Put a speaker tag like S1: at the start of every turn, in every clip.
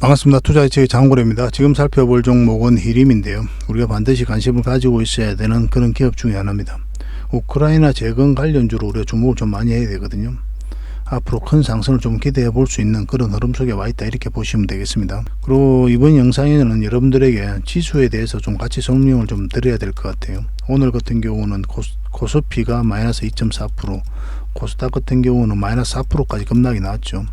S1: 반갑습니다. 투자이츠의 장고래입니다. 지금 살펴볼 종목은 히림인데요. 우리가 반드시 관심을 가지고 있어야 되는 그런 기업 중에 하나입니다. 우크라이나 재건 관련주로 우리가 주목을 좀 많이 해야 되거든요. 앞으로 큰 상승을 좀 기대해 볼 수 있는 그런 흐름 속에 와 있다, 이렇게 보시면 되겠습니다. 그리고 이번 영상에는 여러분들에게 지수에 대해서 좀 같이 설명을 좀 드려야 될 것 같아요. 오늘 같은 경우는 코스피가 마이너스 2.4%, 코스닥 같은 경우는 마이너스 4%까지 급락이 나왔죠.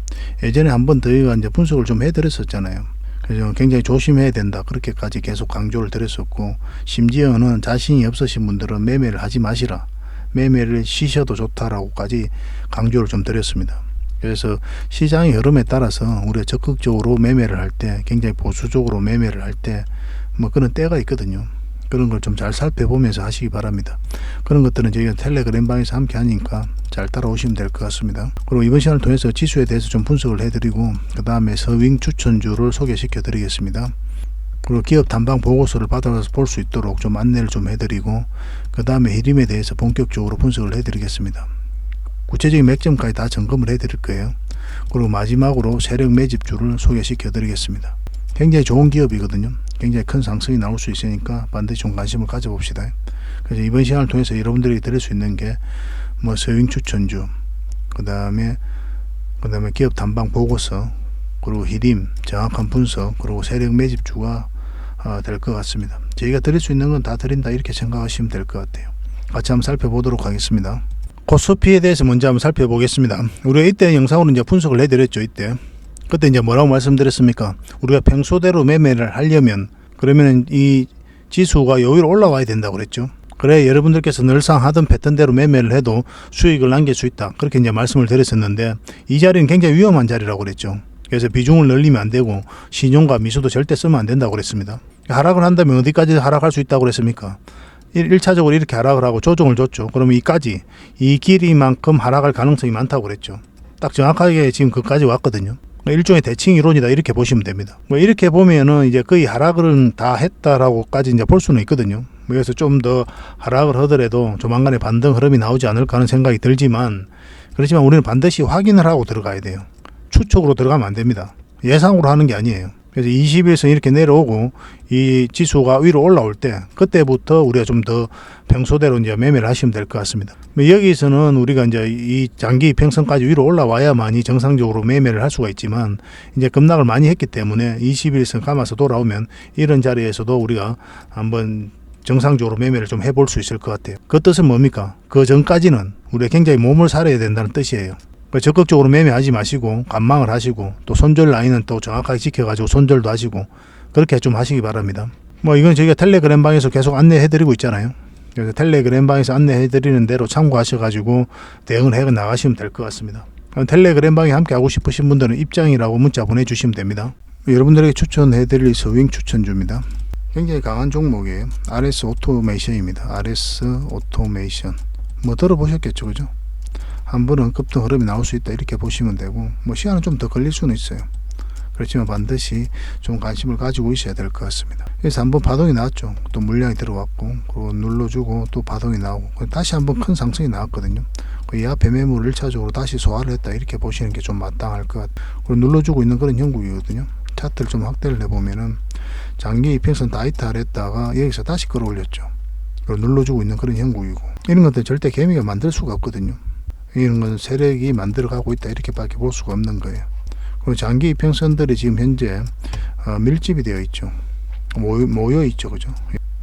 S1: 예전에 한번 저희가 이제 분석을 좀 해드렸었잖아요. 그래서 굉장히 조심해야 된다, 그렇게까지 계속 강조를 드렸었고, 심지어는 자신이 없으신 분들은 매매를 하지 마시라, 매매를 쉬셔도 좋다라고까지 강조를 좀 드렸습니다. 그래서 시장의 흐름에 따라서 우리가 적극적으로 매매를 할 때, 굉장히 보수적으로 매매를 할 때 뭐 그런 때가 있거든요. 그런 걸 좀 잘 살펴보면서 하시기 바랍니다. 그런 것들은 저희가 텔레그램 방에서 함께 하니까 잘 따라오시면 될 것 같습니다. 그리고 이번 시간을 통해서 지수에 대해서 좀 분석을 해드리고, 그 다음에 서윙 추천주를 소개시켜 드리겠습니다. 그리고 기업 단방 보고서를 받아서 볼 수 있도록 좀 안내를 좀 해드리고, 그 다음에 히림에 대해서 본격적으로 분석을 해드리겠습니다. 구체적인 맥점까지 다 점검을 해드릴 거예요. 그리고 마지막으로 세력 매집주를 소개시켜 드리겠습니다. 굉장히 좋은 기업이거든요. 굉장히 큰 상승이 나올 수 있으니까 반드시 좀 관심을 가져봅시다. 그래서 이번 시간을 통해서 여러분들이 드릴 수 있는 게 뭐 서윙 추천주, 그 다음에 기업 단방 보고서, 그리고 히림 정확한 분석, 그리고 세력 매집주가 될 것 같습니다. 저희가 드릴 수 있는 건 다 드린다, 이렇게 생각하시면 될 것 같아요. 같이 한번 살펴보도록 하겠습니다. 코스피에 대해서 먼저 한번 살펴보겠습니다. 우리가 이때 영상으로 이제 분석을 해드렸죠. 그때 이제 뭐라고 말씀드렸습니까? 우리가 평소대로 매매를 하려면, 그러면 이 지수가 여기로 올라와야 된다고 그랬죠. 그래, 여러분들께서 늘상 하던 패턴대로 매매를 해도 수익을 남길 수 있다, 그렇게 이제 말씀을 드렸었는데, 이 자리는 굉장히 위험한 자리라고 그랬죠. 그래서 비중을 늘리면 안 되고 신용과 미수도 절대 쓰면 안 된다고 그랬습니다. 하락을 한다면 어디까지 하락할 수 있다고 그랬습니까? 1차적으로 이렇게 하락을 하고 조정을 줬죠. 그러면 이 길이만큼 하락할 가능성이 많다고 그랬죠. 딱 정확하게 지금 그까지 왔거든요. 일종의 대칭 이론이다, 이렇게 보시면 됩니다. 이렇게 보면은 이제 거의 하락을 다 했다라고까지 이제 볼 수는 있거든요. 그래서 좀 더 하락을 하더라도 조만간에 반등 흐름이 나오지 않을까 하는 생각이 들지만, 그렇지만 우리는 반드시 확인을 하고 들어가야 돼요. 추측으로 들어가면 안 됩니다. 예상으로 하는 게 아니에요. 그래서 21선 이렇게 내려오고 이 지수가 위로 올라올 때, 그때부터 우리가 좀 더 평소대로 이제 매매를 하시면 될 것 같습니다. 여기서는 우리가 이제 이 장기 이평선까지 위로 올라와야만이 정상적으로 매매를 할 수가 있지만, 이제 급락을 많이 했기 때문에 21선 감아서 돌아오면 이런 자리에서도 우리가 한번 정상적으로 매매를 좀 해볼 수 있을 것 같아요. 그 뜻은 뭡니까? 그 전까지는 우리가 굉장히 몸을 사려야 된다는 뜻이에요. 적극적으로 매매하지 마시고 관망을 하시고, 또 손절 라인은 또 정확하게 지켜가지고 손절도 하시고, 그렇게 좀 하시기 바랍니다. 이건 저희가 텔레그램 방에서 계속 안내해드리고 있잖아요. 그래서 텔레그램 방에서 안내해드리는 대로 참고하셔가지고 대응을 해 나가시면 될 것 같습니다. 텔레그램 방에 함께 하고 싶으신 분들은 입장이라고 문자 보내주시면 됩니다. 여러분들에게 추천해드릴 서윙 추천주입니다. 굉장히 강한 종목이에요. RS 오토메이션입니다. RS 오토메이션 들어보셨겠죠, 그죠? 한 번은 급등 흐름이 나올 수 있다, 이렇게 보시면 되고, 시간은 좀 더 걸릴 수는 있어요. 그렇지만 반드시 좀 관심을 가지고 있어야 될 것 같습니다. 그래서 한번 파동이 나왔죠. 또 물량이 들어왔고, 그리고 눌러주고 또 파동이 나오고, 다시 한번 큰 상승이 나왔거든요. 이 앞에 매물을 1차적으로 다시 소화를 했다, 이렇게 보시는 게 좀 마땅할 것 같아요. 그리고 눌러주고 있는 그런 형국이거든요. 차트를 좀 확대를 해보면은 장기 이평선 다 이탈했다가 여기서 다시 끌어올렸죠. 그리고 눌러주고 있는 그런 형국이고, 이런 것들 절대 개미가 만들 수가 없거든요. 이런 건 세력이 만들어가고 있다, 이렇게밖에 볼 수가 없는 거예요. 그리고 장기 이평선들이 지금 현재 밀집이 되어 있죠. 모여 있죠, 그죠?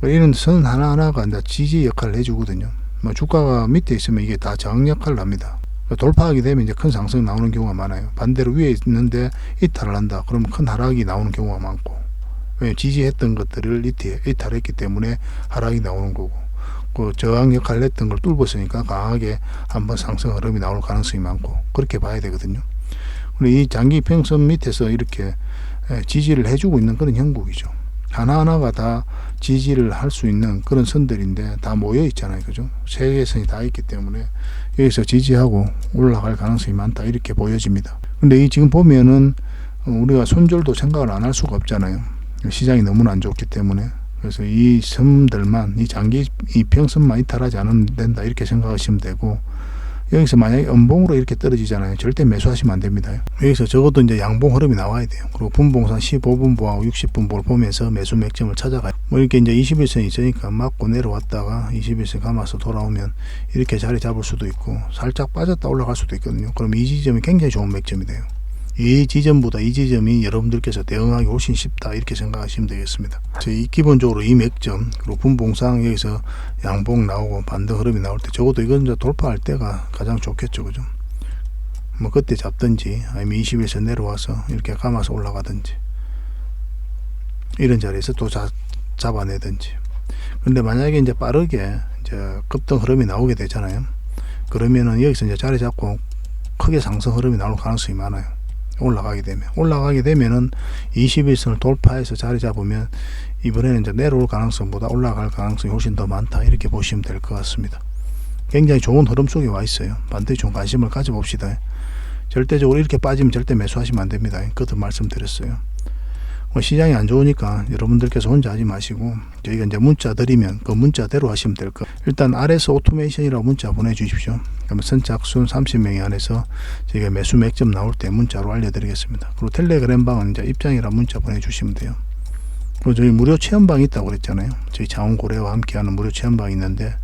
S1: 이런 선 하나하나가 이제 지지 역할을 해주거든요. 주가가 밑에 있으면 이게 다 저항 역할을 합니다. 돌파하게 되면 이제 큰 상승이 나오는 경우가 많아요. 반대로 위에 있는데 이탈을 한다, 그러면 큰 하락이 나오는 경우가 많고, 지지했던 것들을 이탈했기 때문에 하락이 나오는 거고, 그 저항 역할을 했던 걸 뚫었으니까 강하게 한번 상승 흐름이 나올 가능성이 많고, 그렇게 봐야 되거든요. 이 장기 평선 밑에서 이렇게 지지를 해주고 있는 그런 형국이죠. 하나하나가 다 지지를 할 수 있는 그런 선들인데 다 모여 있잖아요, 그죠? 세 개의 선이 다 있기 때문에 여기서 지지하고 올라갈 가능성이 많다, 이렇게 보여집니다. 근데 지금 보면은 우리가 손절도 생각을 안 할 수가 없잖아요. 시장이 너무나 안 좋기 때문에. 그래서 이 섬들만, 이 장기 이평선만 이탈하지 않으면 된다, 이렇게 생각하시면 되고, 여기서 만약에 음봉으로 이렇게 떨어지잖아요. 절대 매수하시면 안 됩니다. 여기서 적어도 이제 양봉 흐름이 나와야 돼요. 그리고 분봉상 15분봉하고 60분봉을 보면서 매수 맥점을 찾아가요. 뭐 이렇게 이제 21선이 있으니까 맞고 내려왔다가 21선 감아서 돌아오면 이렇게 자리 잡을 수도 있고 살짝 빠졌다 올라갈 수도 있거든요. 그럼 이 지점이 굉장히 좋은 맥점이 돼요. 이 지점보다 이 지점이 여러분들께서 대응하기 훨씬 쉽다 이렇게 생각하시면 되겠습니다. 저희 기본적으로 이 맥점 그리고 분봉상 여기서 양봉 나오고 반등 흐름이 나올 때 적어도 이건 이제 돌파할 때가 가장 좋겠죠, 그죠? 뭐 그때 잡든지 아니면 20에서 내려와서 이렇게 감아서 올라가든지 이런 자리에서 또 잡아내든지. 근데 만약에 이제 빠르게 이제 급등 흐름이 나오게 되잖아요. 그러면은 여기서 이제 자리 잡고 크게 상승 흐름이 나올 가능성이 많아요. 올라가게 되면은 21선을 돌파해서 자리 잡으면 이번에는 이제 내려올 가능성보다 올라갈 가능성이 훨씬 더 많다 이렇게 보시면 될 것 같습니다. 굉장히 좋은 흐름 속에 와 있어요. 반드시 좀 관심을 가져봅시다. 절대적으로 이렇게 빠지면 절대 매수하시면 안 됩니다. 그것도 말씀드렸어요. 시장이 안 좋으니까 여러분들께서 혼자 하지 마시고 저희가 이제 문자 드리면 그 문자대로 하시면 될 것. 일단 RS 오토메이션이라고 문자 보내주십시오. 그러면 선착순 30명이 안에서 저희가 매수 맥점 나올 때 문자로 알려드리겠습니다. 그리고 텔레그램 방은 이제 입장이라 문자 보내주시면 돼요. 그리고 저희 무료 체험방이 있다고 그랬잖아요. 저희 자원고래와 함께하는 무료 체험방이 있는데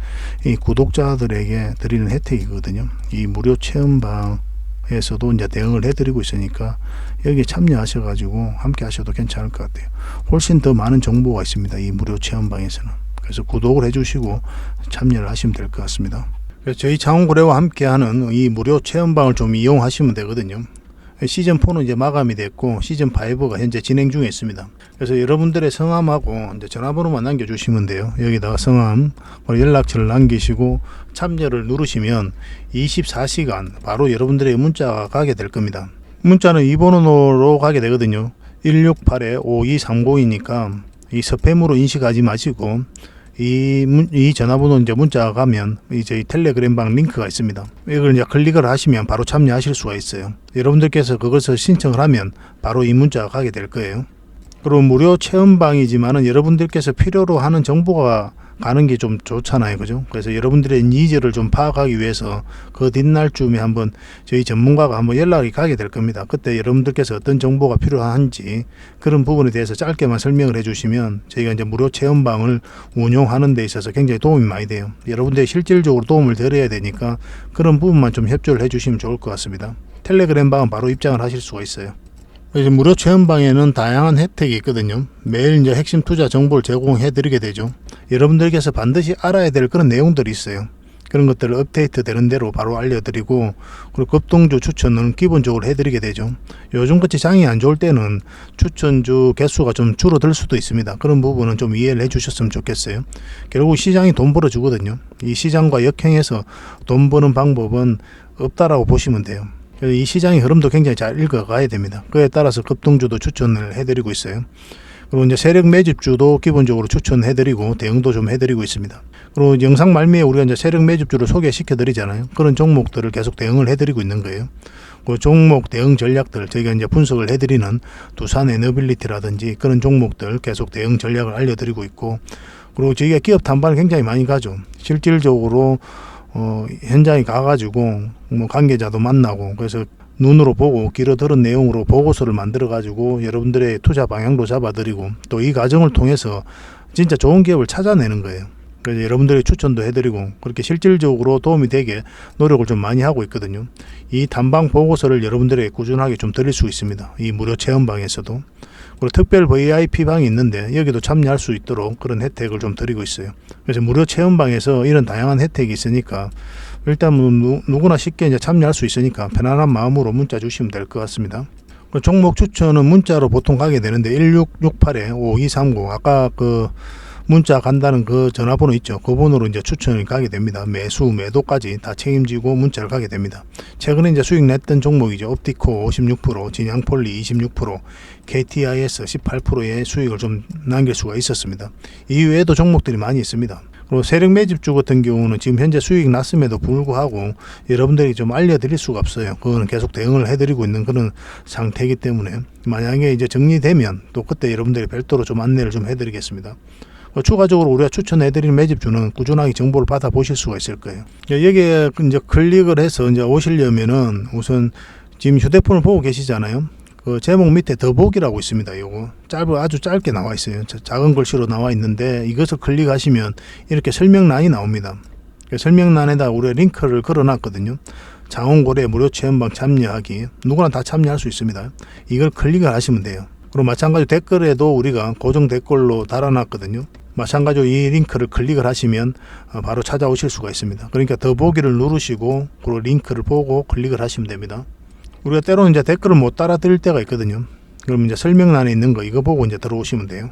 S1: 이 구독자들에게 드리는 혜택이거든요. 이 무료 체험방 에서도 이제 대응을 해드리고 있으니까 여기에 참여하셔가지고 함께 하셔도 괜찮을 것 같아요. 훨씬 더 많은 정보가 있습니다. 이 무료 체험방에서는. 그래서 구독을 해주시고 참여를 하시면 될 것 같습니다. 그래서 저희 자원고래와 함께하는 이 무료 체험방을 좀 이용하시면 되거든요. 시즌4는 이제 마감이 됐고 시즌5가 현재 진행 중에 있습니다. 그래서 여러분들의 성함하고 이제 전화번호만 남겨주시면 돼요. 여기다가 성함, 연락처를 남기시고 참여를 누르시면 24시간 바로 여러분들의 문자가 가게 될 겁니다. 문자는 이 번호로 가게 되거든요. 168-5230이니까 이 스팸으로 인식하지 마시고 이 전화번호 이제 문자가 가면 이제 텔레그램방 링크가 있습니다. 이걸 이제 클릭을 하시면 바로 참여하실 수가 있어요. 여러분들께서 그것을 신청을 하면 바로 이 문자가 가게 될 거예요. 그리고 무료 체험방이지만은 여러분들께서 필요로 하는 정보가 가는 게 좀 좋잖아요, 그죠? 그래서 여러분들의 니즈를 좀 파악하기 위해서 그 뒷날쯤에 한번 저희 전문가가 한번 연락이 가게 될 겁니다. 그때 여러분들께서 어떤 정보가 필요한지 그런 부분에 대해서 짧게만 설명을 해주시면 저희가 이제 무료 체험방을 운영하는 데 있어서 굉장히 도움이 많이 돼요. 여러분들이 실질적으로 도움을 드려야 되니까 그런 부분만 좀 협조를 해주시면 좋을 것 같습니다. 텔레그램 방은 바로 입장을 하실 수가 있어요. 이제 무료 체험방에는 다양한 혜택이 있거든요. 매일 이제 핵심 투자 정보를 제공해 드리게 되죠. 여러분들께서 반드시 알아야 될 그런 내용들이 있어요. 그런 것들을 업데이트 되는 대로 바로 알려드리고 그리고 급등주 추천은 기본적으로 해드리게 되죠. 요즘같이 장이 안 좋을 때는 추천주 개수가 좀 줄어들 수도 있습니다. 그런 부분은 좀 이해를 해주셨으면 좋겠어요. 결국 시장이 돈 벌어주거든요. 이 시장과 역행해서 돈 버는 방법은 없다라고 보시면 돼요. 이 시장의 흐름도 굉장히 잘 읽어가야 됩니다. 그에 따라서 급등주도 추천을 해드리고 있어요. 그리고 이제 세력 매집주도 기본적으로 추천해드리고 대응도 좀 해드리고 있습니다. 그리고 영상 말미에 우리가 이제 세력 매집주를 소개시켜드리잖아요. 그런 종목들을 계속 대응을 해드리고 있는 거예요. 그 종목 대응 전략들 저희가 이제 분석을 해드리는 두산 에너빌리티라든지 그런 종목들 계속 대응 전략을 알려드리고 있고, 그리고 저희가 기업 탐방을 굉장히 많이 가죠. 실질적으로 현장에 가가지고 뭐 관계자도 만나고 그래서 눈으로 보고 귀로 들은 내용으로 보고서를 만들어 가지고 여러분들의 투자 방향도 잡아드리고 또 이 과정을 통해서 진짜 좋은 기업을 찾아내는 거예요. 그래서 여러분들의 추천도 해드리고 그렇게 실질적으로 도움이 되게 노력을 좀 많이 하고 있거든요. 이 탐방 보고서를 여러분들에게 꾸준하게 좀 드릴 수 있습니다. 이 무료 체험방에서도. 그리고 특별 VIP 방이 있는데 여기도 참여할 수 있도록 그런 혜택을 좀 드리고 있어요. 그래서 무료 체험방에서 이런 다양한 혜택이 있으니까 일단 누구나 쉽게 이제 참여할 수 있으니까 편안한 마음으로 문자 주시면 될 것 같습니다. 종목 추천은 문자로 보통 가게 되는데 1668-5230 아까 그 문자 간다는 그 전화번호 있죠. 그 번호로 이제 추천이 가게 됩니다. 매수, 매도까지 다 책임지고 문자를 가게 됩니다. 최근에 이제 수익 냈던 종목이죠. 옵티코 56%, 진양폴리 26%, KTIS 18%의 수익을 좀 남길 수가 있었습니다. 이외에도 종목들이 많이 있습니다. 그리고 세력 매집주 같은 경우는 지금 현재 수익 났음에도 불구하고 여러분들이 좀 알려드릴 수가 없어요. 그거는 계속 대응을 해드리고 있는 그런 상태이기 때문에 만약에 이제 정리되면 또 그때 여러분들이 별도로 좀 안내를 좀 해드리겠습니다. 추가적으로 우리가 추천해드리는 매집주는 꾸준하게 정보를 받아보실 수가 있을 거예요. 여기에 이제 클릭을 해서 이제 오시려면은 우선 지금 휴대폰을 보고 계시잖아요. 그 제목 밑에 더보기라고 있습니다. 요거 아주 짧게 나와 있어요. 작은 글씨로 나와 있는데 이것을 클릭하시면 이렇게 설명란이 나옵니다. 설명란에다 우리가 링크를 걸어놨거든요. 장원고래 무료 체험방 참여하기, 누구나 다 참여할 수 있습니다. 이걸 클릭을 하시면 돼요. 그리고 마찬가지로 댓글에도 우리가 고정 댓글로 달아놨거든요. 마찬가지로 이 링크를 클릭을 하시면 바로 찾아오실 수가 있습니다. 그러니까 더보기를 누르시고 그리고 링크를 보고 클릭을 하시면 됩니다. 우리가 때로는 이제 댓글을 못 따라드릴 때가 있거든요. 그럼 이제 설명란에 있는 거 이거 보고 이제 들어오시면 돼요.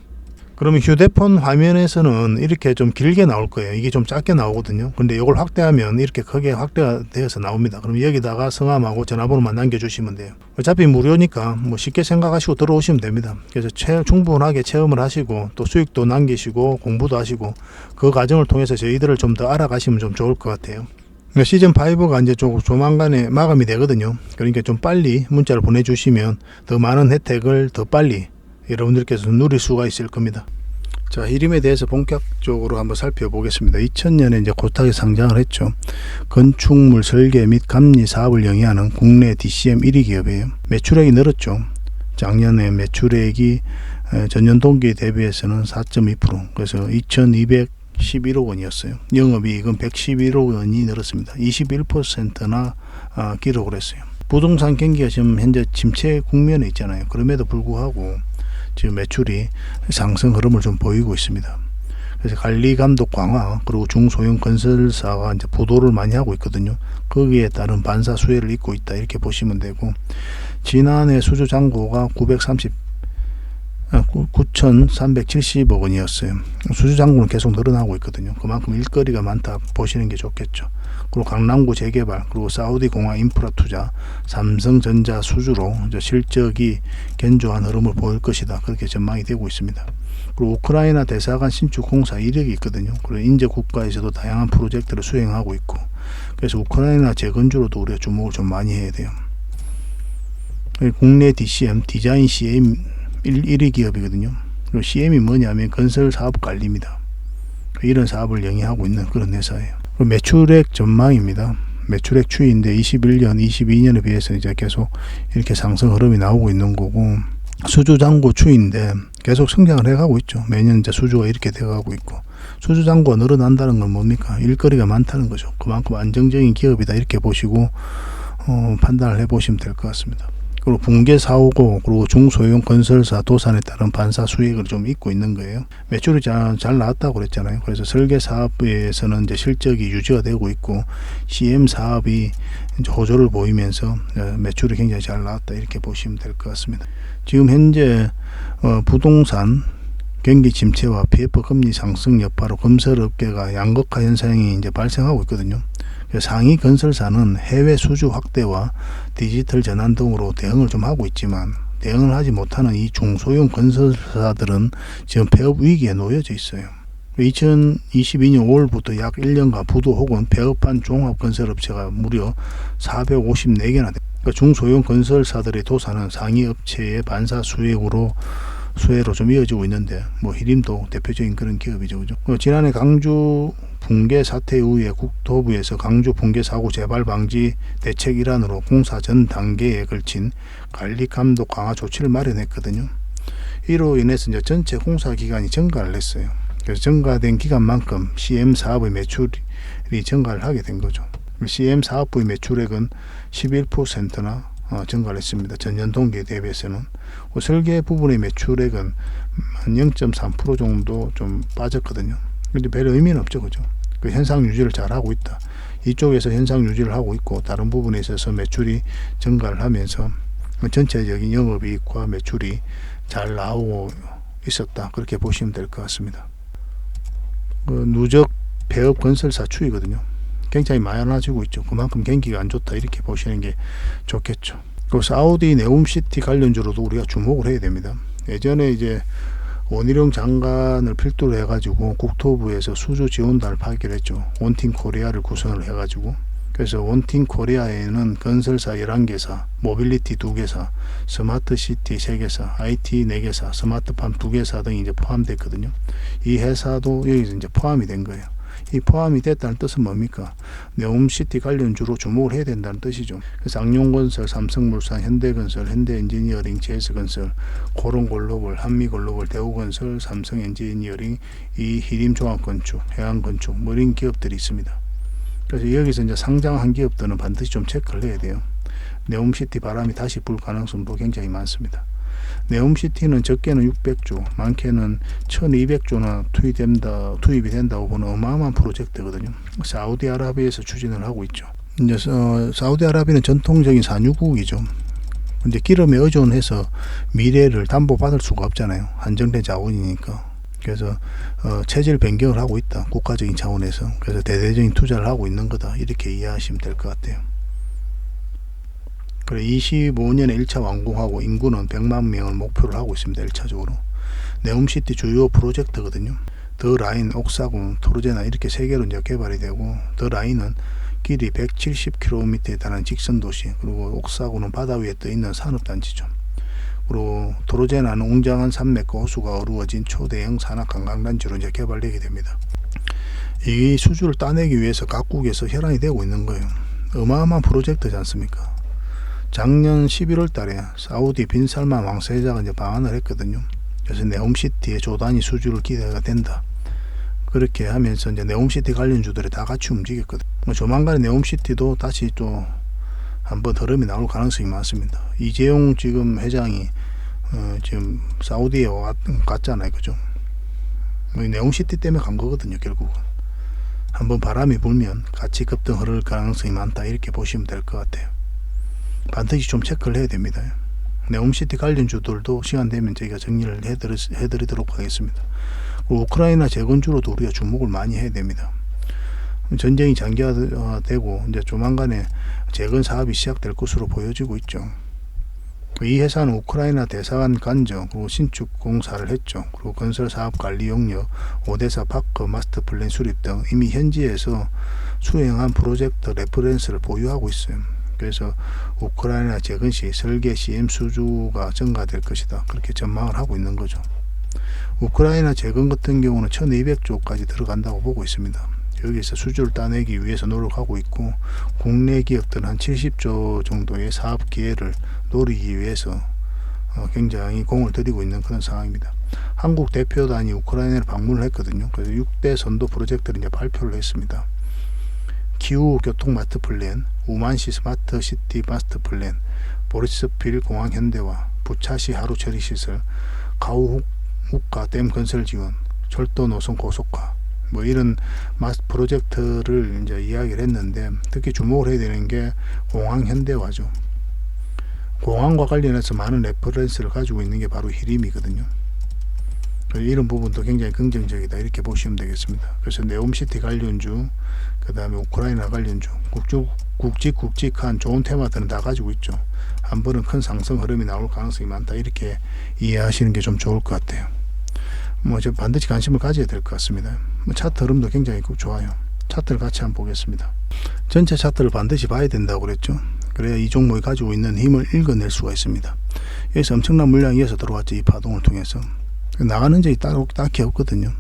S1: 그러면 휴대폰 화면에서는 이렇게 좀 길게 나올 거예요. 이게 좀 작게 나오거든요. 근데 이걸 확대하면 이렇게 크게 확대가 되어서 나옵니다. 그럼 여기다가 성함하고 전화번호만 남겨주시면 돼요. 어차피 무료니까 뭐 쉽게 생각하시고 들어오시면 됩니다. 그래서 충분하게 체험을 하시고 또 수익도 남기시고 공부도 하시고 그 과정을 통해서 저희들을 좀 더 알아가시면 좀 좋을 것 같아요. 시즌5가 이제 조만간에 마감이 되거든요. 그러니까 좀 빨리 문자를 보내주시면 더 많은 혜택을 더 빨리 여러분들께서 누릴 수가 있을 겁니다. 자, 히림에 대해서 본격적으로 한번 살펴보겠습니다. 2000년에 이제 코스닥에 상장을 했죠. 건축물 설계 및 감리 사업을 영위하는 국내 DCM 1위 기업이에요. 매출액이 늘었죠. 작년에 매출액이 전년 동기 대비해서는 4.2%, 그래서 2211억 원이었어요. 영업이익은 111억 원이 늘었습니다. 21%나 기록을 했어요. 부동산 경기가 지금 현재 침체 국면에 있잖아요. 그럼에도 불구하고 지금 매출이 상승 흐름을 좀 보이고 있습니다. 그래서 관리 감독 강화, 그리고 중소형 건설사가 이제 부도를 많이 하고 있거든요. 거기에 따른 반사 수혜를 입고 있다, 이렇게 보시면 되고, 지난해 수주 잔고가 9,370억 원이었어요. 수주 잔고는 계속 늘어나고 있거든요. 그만큼 일거리가 많다 보시는 게 좋겠죠. 그리고 강남구 재개발, 그리고 사우디 공항 인프라 투자, 삼성전자 수주로 이제 실적이 견조한 흐름을 보일 것이다, 그렇게 전망이 되고 있습니다. 그리고 우크라이나 대사관 신축 공사 이력이 있거든요. 그리고 인제 국가에서도 다양한 프로젝트를 수행하고 있고, 그래서 우크라이나 재건주로도 우리가 주목을 좀 많이 해야 돼요. 국내 DCM 디자인 CM 1위 기업이거든요. 그리고 CM이 뭐냐면 건설 사업 관리입니다. 이런 사업을 영위하고 있는 그런 회사예요. 매출액 전망입니다. 매출액 추이인데 21년, 22년에 비해서 이제 계속 이렇게 상승 흐름이 나오고 있는 거고, 수주 잔고 추이인데 계속 성장을 해가고 있죠. 매년 이제 수주가 이렇게 돼가고 있고, 수주 잔고가 늘어난다는 건 뭡니까? 일거리가 많다는 거죠. 그만큼 안정적인 기업이다, 이렇게 보시고 판단을 해보시면 될 것 같습니다. 그리고 붕괴 사오고, 그리고 중소형 건설사 도산에 따른 반사 수익을 좀 입고 있는 거예요. 매출이 잘 나왔다고 그랬잖아요. 그래서 설계 사업에서는 이제 실적이 유지가 되고 있고, CM 사업이 이제 호조를 보이면서 매출이 굉장히 잘 나왔다, 이렇게 보시면 될 것 같습니다. 지금 현재 부동산 경기 침체와 PF 금리 상승 여파로 건설업계가 양극화 현상이 이제 발생하고 있거든요. 상위 건설사는 해외 수주 확대와 디지털 전환 등으로 대응을 좀 하고 있지만, 대응을 하지 못하는 이 중소형 건설사들은 지금 폐업 위기에 놓여져 있어요. 2022년 5월부터 약 1년간 부도 혹은 폐업한 종합건설업체가 무려 454개나 됩니다. 그러니까 중소형 건설사들의 도산은 상위 업체의 반사 수혜로 좀 이어지고 있는데, 뭐 히림도 대표적인 그런 기업이죠. 그죠? 지난해 강주 붕괴 사태 이후에 국토부에서 강주 붕괴 사고 재발 방지 대책 일환으로 공사 전 단계에 걸친 관리 감독 강화 조치를 마련했거든요. 이로 인해서 이제 전체 공사 기간이 증가를 했어요. 그래서 증가된 기간만큼 CM 사업의 매출이 증가를 하게 된 거죠. CM 사업부의 매출액은 11%나 증가를 했습니다. 전년 동기에 대비해서는. 설계 부분의 매출액은 0.3% 정도 좀 빠졌거든요. 근데 별 의미는 없죠, 그죠? 그 현상 유지를 잘 하고 있다. 이쪽에서 현상 유지를 하고 있고, 다른 부분에 있어서 매출이 증가를 하면서 전체적인 영업이익과 매출이 잘 나오고 있었다, 그렇게 보시면 될 것 같습니다. 누적 폐업 건설사 추이거든요. 굉장히 많아지고 있죠. 그만큼 경기가 안 좋다, 이렇게 보시는 게 좋겠죠. 그 사우디 네옴시티 관련주로도 우리가 주목을 해야 됩니다. 예전에 이제 원희룡 장관을 필두로 해가지고 국토부에서 수주 지원단을 파기를 했죠. 원팀 코리아를 구성을 해가지고 그래서 원팀 코리아에는 건설사 11개사, 모빌리티 2개사, 스마트시티 3개사, IT 4개사, 스마트팜 2개사 등이 이제 포함됐거든요. 이 회사도 여기서 이제 포함이 된 거예요. 이 포함이 됐다는 뜻은 뭡니까? 네옴시티 관련주로 주목을 해야 된다는 뜻이죠. 그래서 쌍용건설, 삼성물산, 현대건설, 현대엔지니어링, 제스건설, 고론글로벌, 한미글로벌, 대우건설, 삼성엔지니어링, 이 히림종합건축, 해양건축 뭐 이런 기업들이 있습니다. 그래서 여기서 이제 상장한 기업들은 반드시 좀 체크를 해야 돼요. 네옴시티 바람이 다시 불 가능성도 굉장히 많습니다. 네옴시티는 적게는 600조, 많게는 1200조나 투입이 된다고 보는 어마어마한 프로젝트거든요. 사우디아라비아에서 추진을 하고 있죠. 이제 사우디아라비아는 전통적인 산유국이죠. 근데 기름에 의존해서 미래를 담보받을 수가 없잖아요. 한정된 자원이니까. 그래서 체질 변경을 하고 있다. 국가적인 차원에서. 그래서 대대적인 투자를 하고 있는 거다. 이렇게 이해하시면 될 것 같아요. 그래 25년에 1차 완공하고 인구는 100만 명을 목표로 하고 있습니다. 1차적으로. 네옴시티 주요 프로젝트거든요. 더 라인, 옥사군, 토르제나 이렇게 세 개로 이제 개발이 되고, 더 라인은 길이 170km에 달하는 직선 도시, 그리고 옥사군은 바다 위에 떠 있는 산업단지죠. 그리고 토르제나는 웅장한 산맥과 호수가 어루어진 초대형 산악 관광단지로 이제 개발되게 됩니다. 이 수주를 따내기 위해서 각국에서 혈안이 되고 있는 거예요. 어마어마한 프로젝트지 않습니까? 작년 11월 달에 사우디 빈살만 왕세자가 이제 방한을 했거든요. 그래서 네옴시티의 조단위 수주를 기대가 된다. 그렇게 하면서 이제 네옴시티 관련주들이 다 같이 움직였거든요. 조만간에 네옴시티도 다시 또 한번 흐름이 나올 가능성이 많습니다. 이재용 지금 회장이 지금 사우디에 갔잖아요, 그죠? 네옴시티 때문에 간 거거든요, 결국은. 한번 바람이 불면 같이 급등 흐를 가능성이 많다, 이렇게 보시면 될 것 같아요. 반드시 좀 체크를 해야 됩니다. 네옴시티 관련주들도 시간 되면 저희가 정리를 해드리도록 하겠습니다. 우크라이나 재건주로도 우리가 주목을 많이 해야 됩니다. 전쟁이 장기화되고 이제 조만간에 재건 사업이 시작될 것으로 보여지고 있죠. 이 회사는 우크라이나 대사관 관저, 그리고 신축 공사를 했죠. 그리고 건설 사업 관리 용역, 오데사 파크 마스터 플랜 수립 등 이미 현지에서 수행한 프로젝트 레퍼런스를 보유하고 있어요. 그래서 우크라이나 재건 시 설계 CM 수주가 증가될 것이다. 그렇게 전망을 하고 있는 거죠. 우크라이나 재건 같은 경우는 1200조까지 들어간다고 보고 있습니다. 여기서 수주를 따내기 위해서 노력하고 있고, 국내 기업들은 한 70조 정도의 사업 기회를 노리기 위해서 굉장히 공을 들이고 있는 그런 상황입니다. 한국 대표단이 우크라이나를 방문을 했거든요. 그래서 6대 선도 프로젝트를 이제 발표를 했습니다. 기후 교통 마스터 플랜, 우만시 스마트 시티 마스터 플랜, 보리스필 공항 현대화, 부차시 하루 처리 시설, 가우국가 댐 건설 지원, 철도 노선 고속화, 뭐 이런 마스 프로젝트를 이제 이야기를 했는데, 특히 주목을 해야 되는 게 공항 현대화죠. 공항과 관련해서 많은 레퍼런스를 가지고 있는 게 바로 히림이거든요. 이런 부분도 굉장히 긍정적이다, 이렇게 보시면 되겠습니다. 그래서 네옴시티 관련주, 그 다음에 우크라이나 관련주, 굵직굵직한 좋은 테마들은 다 가지고 있죠. 한 번은 큰 상승 흐름이 나올 가능성이 많다, 이렇게 이해하시는 게 좀 좋을 것 같아요. 저 반드시 관심을 가져야 될 것 같습니다. 차트 흐름도 굉장히 좋아요. 차트를 같이 한번 보겠습니다. 전체 차트를 반드시 봐야 된다고 그랬죠. 그래야 이 종목이 가지고 있는 힘을 읽어낼 수가 있습니다. 여기서 엄청난 물량이 이어서 들어왔죠. 이 파동을 통해서 나가는 적이 딱히 없거든요.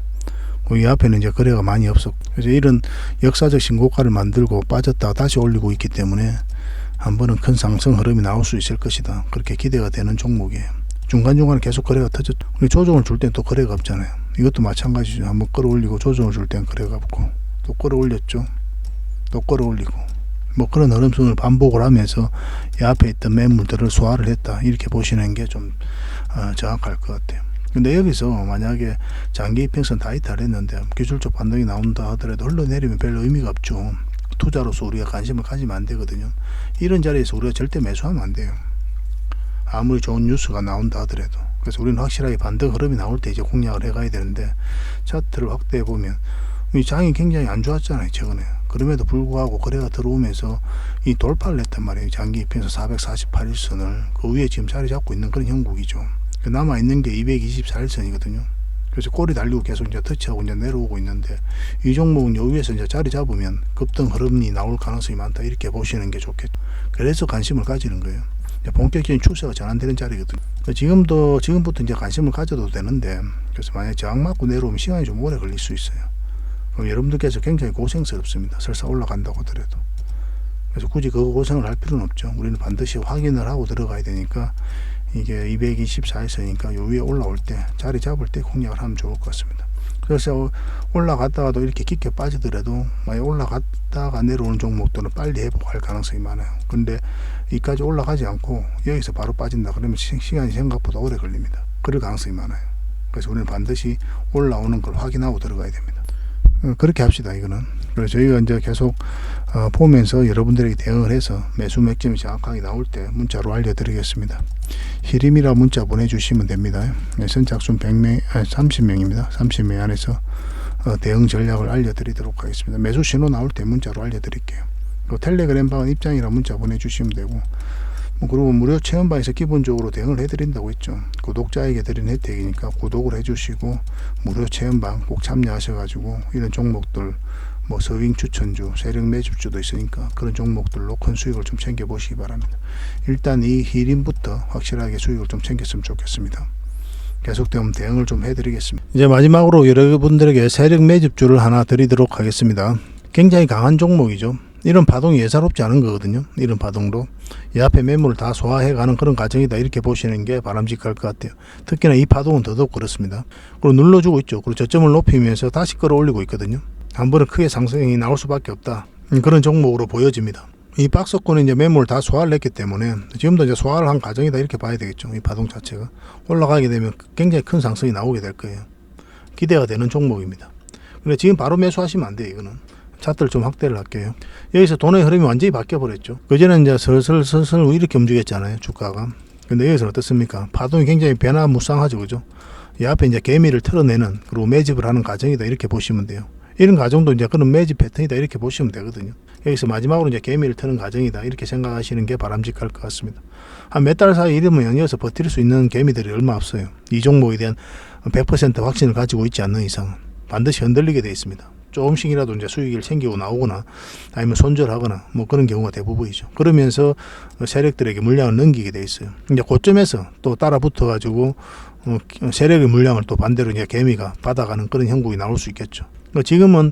S1: 이 앞에는 이제 거래가 많이 없었고, 그래서 이런 역사적 신고가를 만들고 빠졌다가 다시 올리고 있기 때문에 한 번은 큰 상승 흐름이 나올 수 있을 것이다, 그렇게 기대가 되는 종목이에요. 중간중간에 계속 거래가 터졌죠. 조정을 줄 땐 또 거래가 없잖아요. 이것도 마찬가지죠. 한번 끌어올리고 조정을 줄 땐 거래가 없고, 또 끌어올렸죠. 또 끌어올리고, 뭐 그런 흐름순을 반복을 하면서 이 앞에 있던 매물들을 소화를 했다, 이렇게 보시는 게 좀 정확할 것 같아요. 근데 여기서 만약에 장기 이평선 다 이탈을 했는데 기술적 반등이 나온다 하더라도 흘러내리면 별 의미가 없죠. 투자로서 우리가 관심을 가지면 안 되거든요. 이런 자리에서 우리가 절대 매수하면 안 돼요. 아무리 좋은 뉴스가 나온다 하더라도. 그래서 우리는 확실하게 반등 흐름이 나올 때 이제 공략을 해가야 되는데, 차트를 확대해 보면 이 장이 굉장히 안 좋았잖아요, 최근에. 그럼에도 불구하고 거래가 들어오면서 이 돌파를 했단 말이에요. 장기 이평선 448일선을 그 위에 지금 자리 잡고 있는 그런 형국이죠. 남아있는 게 224일선이거든요. 그래서 꼬리 달리고 계속 이제 터치하고 이제 내려오고 있는데, 이 종목은 요 위에서 이제 자리 잡으면 급등 흐름이 나올 가능성이 많다, 이렇게 보시는 게 좋겠죠. 그래서 관심을 가지는 거예요. 본격적인 추세가 전환되는 자리거든요. 지금부터 이제 관심을 가져도 되는데, 그래서 만약에 저항 맞고 내려오면 시간이 좀 오래 걸릴 수 있어요. 그럼 여러분들께서 굉장히 고생스럽습니다. 설사 올라간다고 하더라도. 그래서 굳이 그 고생을 할 필요는 없죠. 우리는 반드시 확인을 하고 들어가야 되니까, 이게 224에서니까 요 위에 올라올 때, 자리 잡을 때 공략을 하면 좋을 것 같습니다. 그래서 올라갔다가도 이렇게 깊게 빠지더라도 만약 올라갔다가 내려오는 종목들은 빨리 회복할 가능성이 많아요. 근데 이까지 올라가지 않고 여기서 바로 빠진다 그러면 시간이 생각보다 오래 걸립니다. 그럴 가능성이 많아요. 그래서 우리는 반드시 올라오는 걸 확인하고 들어가야 됩니다. 그렇게 합시다, 이거는. 그래서 저희가 이제 계속 보면서 여러분들에게 대응을 해서 매수 맥점이 정확하게 나올 때 문자로 알려드리겠습니다. 히림이라 문자 보내주시면 됩니다. 선착순 100명, 30명입니다. 30명 안에서 대응 전략을 알려드리도록 하겠습니다. 매수 신호 나올 때 문자로 알려드릴게요. 텔레그램 방은 입장이라 문자 보내주시면 되고, 그리고 무료 체험방에서 기본적으로 대응을 해드린다고 했죠. 구독자에게 드린 혜택이니까 구독을 해주시고 무료 체험방 꼭 참여하셔가지고 이런 종목들, 뭐 서윙 추천주, 세력 매집주도 있으니까 그런 종목들로 큰 수익을 좀 챙겨 보시기 바랍니다. 일단 이 히림부터 확실하게 수익을 좀 챙겼으면 좋겠습니다. 계속되면 대응을 좀 해드리겠습니다. 이제 마지막으로 여러분들에게 세력 매집주를 하나 드리도록 하겠습니다. 굉장히 강한 종목이죠. 이런 파동이 예사롭지 않은 거거든요. 이런 파동도 이 앞에 매물을 다 소화해가는 그런 과정이다, 이렇게 보시는 게 바람직할 것 같아요. 특히나 이 파동은 더더욱 그렇습니다. 그리고 눌러주고 있죠. 그리고 저점을 높이면서 다시 끌어올리고 있거든요. 한 번은 크게 상승이 나올 수밖에 없다, 그런 종목으로 보여집니다. 이 박스권은 이제 매물을 다 소화를 했기 때문에 지금도 이제 소화를 한 과정이다, 이렇게 봐야 되겠죠. 이 파동 자체가 올라가게 되면 굉장히 큰 상승이 나오게 될 거예요. 기대가 되는 종목입니다. 근데 지금 바로 매수하시면 안 돼요. 이거는 차트를 좀 확대를 할게요. 여기서 돈의 흐름이 완전히 바뀌어버렸죠. 그전에는 이제 슬슬 이렇게 움직였잖아요, 주가가. 근데 여기서는 어떻습니까? 파동이 굉장히 변화무쌍하죠, 그죠? 이 앞에 이제 개미를 털어내는, 그리고 매집을 하는 과정이다, 이렇게 보시면 돼요. 이런 과정도 이제 그런 매집 패턴이다, 이렇게 보시면 되거든요. 여기서 마지막으로 이제 개미를 트는 과정이다, 이렇게 생각하시는 게 바람직할 것 같습니다. 한 몇 달 사이 이러면 연이어서 버틸 수 있는 개미들이 얼마 없어요. 이 종목에 대한 100% 확신을 가지고 있지 않는 이상은 반드시 흔들리게 되어 있습니다. 조금씩이라도 이제 수익을 챙기고 나오거나 아니면 손절하거나 뭐 그런 경우가 대부분이죠. 그러면서 세력들에게 물량을 넘기게 돼 있어요. 이제 고점에서 또 따라 붙어 가지고 세력의 물량을 또 반대로 이제 개미가 받아가는 그런 형국이 나올 수 있겠죠. 지금은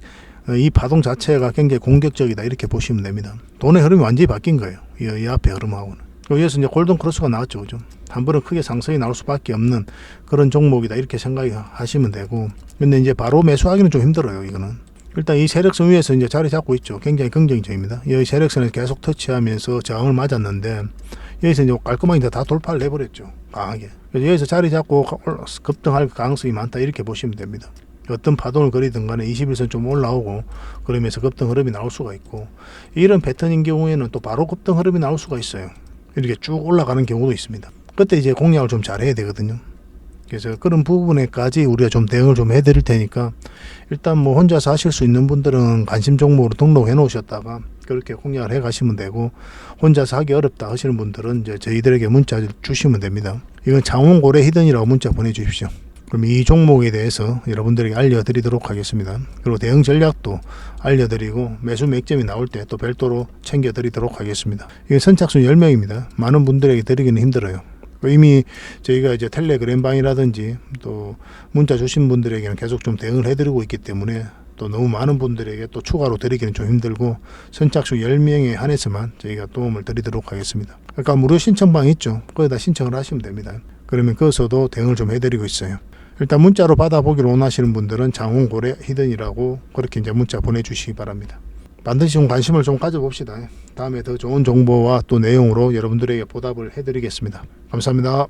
S1: 이 파동 자체가 굉장히 공격적이다, 이렇게 보시면 됩니다. 돈의 흐름이 완전히 바뀐 거예요. 이 앞에 흐름하고는. 여기서 이제 골든 크로스가 나왔죠, 그죠? 한 번은 크게 상승이 나올 수밖에 없는 그런 종목이다, 이렇게 생각하시면 되고, 근데 이제 바로 매수하기는 좀 힘들어요, 이거는. 일단 이 세력선 위에서 이제 자리 잡고 있죠. 굉장히 긍정적입니다. 여기 세력선에서 계속 터치하면서 저항을 맞았는데, 여기서 이제 깔끔하게 다 돌파를 해버렸죠, 강하게. 그래서 여기서 자리 잡고 급등할 가능성이 많다, 이렇게 보시면 됩니다. 어떤 파동을 그리든 간에 21선 좀 올라오고 그러면서 급등 흐름이 나올 수가 있고, 이런 패턴인 경우에는 또 바로 급등 흐름이 나올 수가 있어요. 이렇게 쭉 올라가는 경우도 있습니다. 그때 이제 공략을 좀 잘해야 되거든요. 그래서 그런 부분에까지 우리가 좀 대응을 좀 해드릴 테니까, 일단 뭐 혼자서 하실 수 있는 분들은 관심 종목으로 등록해 놓으셨다가 그렇게 공략을 해 가시면 되고, 혼자서 하기 어렵다 하시는 분들은 이제 저희들에게 문자 주시면 됩니다. 이건 장원고래 히든이라고 문자 보내주십시오. 그럼 이 종목에 대해서 여러분들에게 알려드리도록 하겠습니다. 그리고 대응 전략도 알려드리고 매수 맥점이 나올 때 또 별도로 챙겨드리도록 하겠습니다. 이게 선착순 10명입니다. 많은 분들에게 드리기는 힘들어요. 이미 저희가 이제 텔레그램 방이라든지 또 문자 주신 분들에게는 계속 좀 대응을 해드리고 있기 때문에 또 너무 많은 분들에게 또 추가로 드리기는 좀 힘들고, 선착순 10명에 한해서만 저희가 도움을 드리도록 하겠습니다. 그러니까 무료 신청방 있죠. 거기다 신청을 하시면 됩니다. 그러면 거기서도 대응을 좀 해드리고 있어요. 일단 문자로 받아보기를 원하시는 분들은 장원고래 히든이라고 그렇게 이제 문자 보내주시기 바랍니다. 반드시 좀 관심을 좀 가져봅시다. 다음에 더 좋은 정보와 또 내용으로 여러분들에게 보답을 해드리겠습니다. 감사합니다.